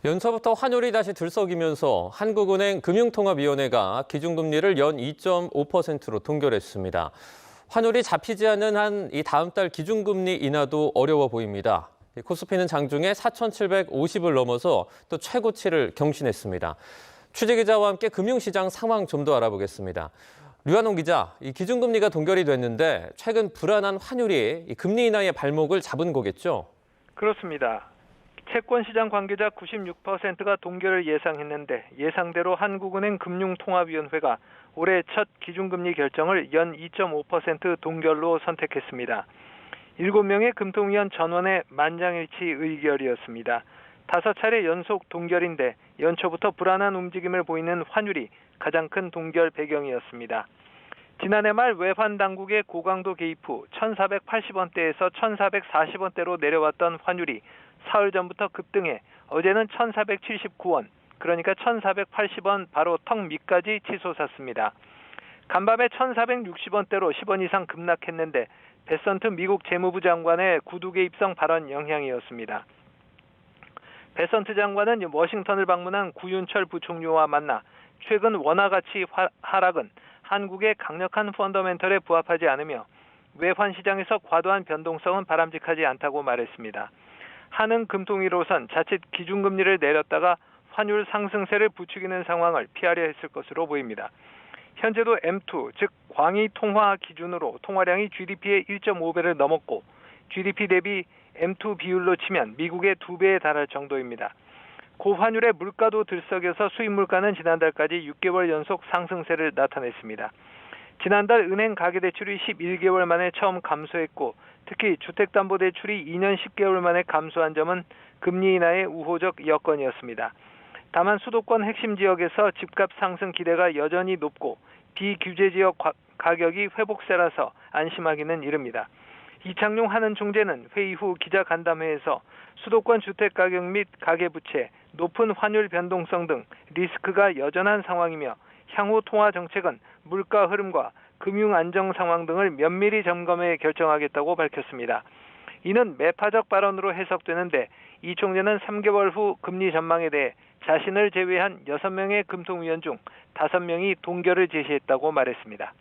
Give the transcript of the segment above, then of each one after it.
연초부터 환율이 다시 들썩이면서 한국은행 금융통화위원회가 기준금리를 연 2.5%로 동결했습니다. 환율이 잡히지 않는 한 이 다음 달 기준금리 인하도 어려워 보입니다. 코스피는 장중에 4,750을 넘어서 또 최고치를 경신했습니다. 취재기자와 함께 금융시장 상황 좀 더 알아보겠습니다. 류한홍 기자, 이 기준금리가 동결이 됐는데 최근 불안한 환율이 이 금리 인하의 발목을 잡은 거겠죠? 그렇습니다. 채권시장 관계자 96%가 동결을 예상했는데 예상대로 한국은행 금융통화위원회가 올해 첫 기준금리 결정을 연 2.5% 동결로 선택했습니다. 7명의 금통위원 전원의 만장일치 의결이었습니다. 5차례 연속 동결인데 연초부터 불안한 움직임을 보이는 환율이 가장 큰 동결 배경이었습니다. 지난해 말 외환 당국의 고강도 개입 후 1,480원대에서 1,440원대로 내려왔던 환율이 사흘 전부터 급등해 어제는 1,479원, 그러니까 1,480원 바로 턱 밑까지 치솟았습니다. 간밤에 1,460원대로 10원 이상 급락했는데 베선트 미국 재무부 장관의 구두 개입성 발언 영향이었습니다. 베선트 장관은 워싱턴을 방문한 구윤철 부총리와 만나 최근 원화 가치 하락은 한국의 강력한 펀더멘털에 부합하지 않으며 외환 시장에서 과도한 변동성은 바람직하지 않다고 말했습니다. 한은 금통위로선 자칫 기준금리를 내렸다가 환율 상승세를 부추기는 상황을 피하려 했을 것으로 보입니다. 현재도 M2, 즉 광의 통화 기준으로 통화량이 GDP의 1.5배를 넘었고 GDP 대비 M2 비율로 치면 미국의 2배에 달할 정도입니다. 고환율의 물가도 들썩여서 수입 물가는 지난달까지 6개월 연속 상승세를 나타냈습니다. 지난달 은행 가계대출이 11개월 만에 처음 감소했고 특히 주택담보대출이 2년 10개월 만에 감소한 점은 금리 인하의 우호적 여건이었습니다. 다만 수도권 핵심 지역에서 집값 상승 기대가 여전히 높고 비규제 지역 가격이 회복세라서 안심하기는 이릅니다. 이창용 한은 총재는 회의 후 기자간담회에서 수도권 주택가격 및 가계부채, 높은 환율 변동성 등 리스크가 여전한 상황이며 향후 통화 정책은 물가 흐름과 금융 안정 상황 등을 면밀히 점검해 결정하겠다고 밝혔습니다. 이는 매파적 발언으로 해석되는데 이 총재는 3개월 후 금리 전망에 대해 자신을 제외한 6명의 금통위원 중 5명이 동결을 제시했다고 말했습니다.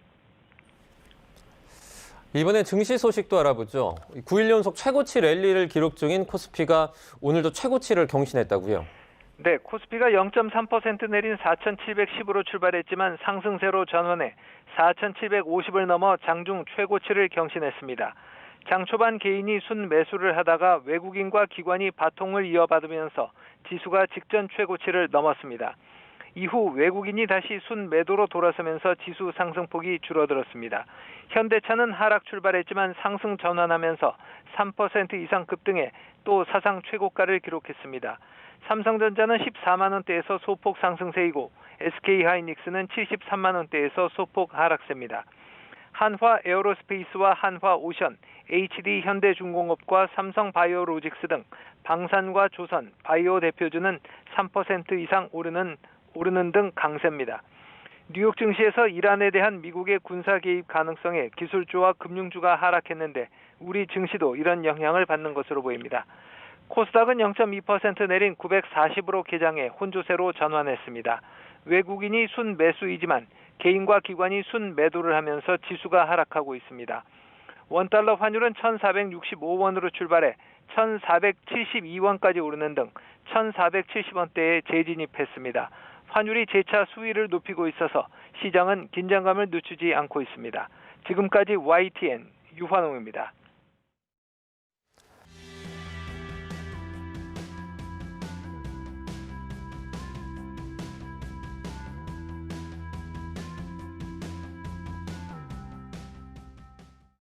이번에 증시 소식도 알아보죠. 9일 연속 최고치 랠리를 기록 중인 코스피가 오늘도 최고치를 경신했다고요? 네, 코스피가 0.3% 내린 4,710으로 출발했지만 상승세로 전환해 4,750을 넘어 장중 최고치를 경신했습니다. 장 초반 개인이 순매수를 하다가 외국인과 기관이 바통을 이어받으면서 지수가 직전 최고치를 넘었습니다. 이후 외국인이 다시 순매도로 돌아서면서 지수 상승폭이 줄어들었습니다. 현대차는 하락 출발했지만 상승 전환하면서 3% 이상 급등해 또 사상 최고가를 기록했습니다. 삼성전자는 14만 원대에서 소폭 상승세이고 SK하이닉스는 73만 원대에서 소폭 하락세입니다. 한화 에어로스페이스와 한화오션, HD 현대중공업과 삼성바이오로직스 등 방산과 조선, 바이오 대표주는 3% 이상 오르는 등 강세입니다. 뉴욕 증시에서 이란에 대한 미국의 군사 개입 가능성에 기술주와 금융주가 하락했는데 우리 증시도 이런 영향을 받는 것으로 보입니다. 코스닥은 0.2% 내린 940으로 개장해 혼조세로 전환했습니다. 외국인이 순매수이지만 개인과 기관이 순매도를 하면서 지수가 하락하고 있습니다. 원달러 환율은 1,465원으로 출발해 1,472원까지 오르는 등 1,470원대에 재진입했습니다. 환율이 재차 수위를 높이고 있어서 시장은 긴장감을 늦추지 않고 있습니다. 지금까지 YTN 유환홍입니다.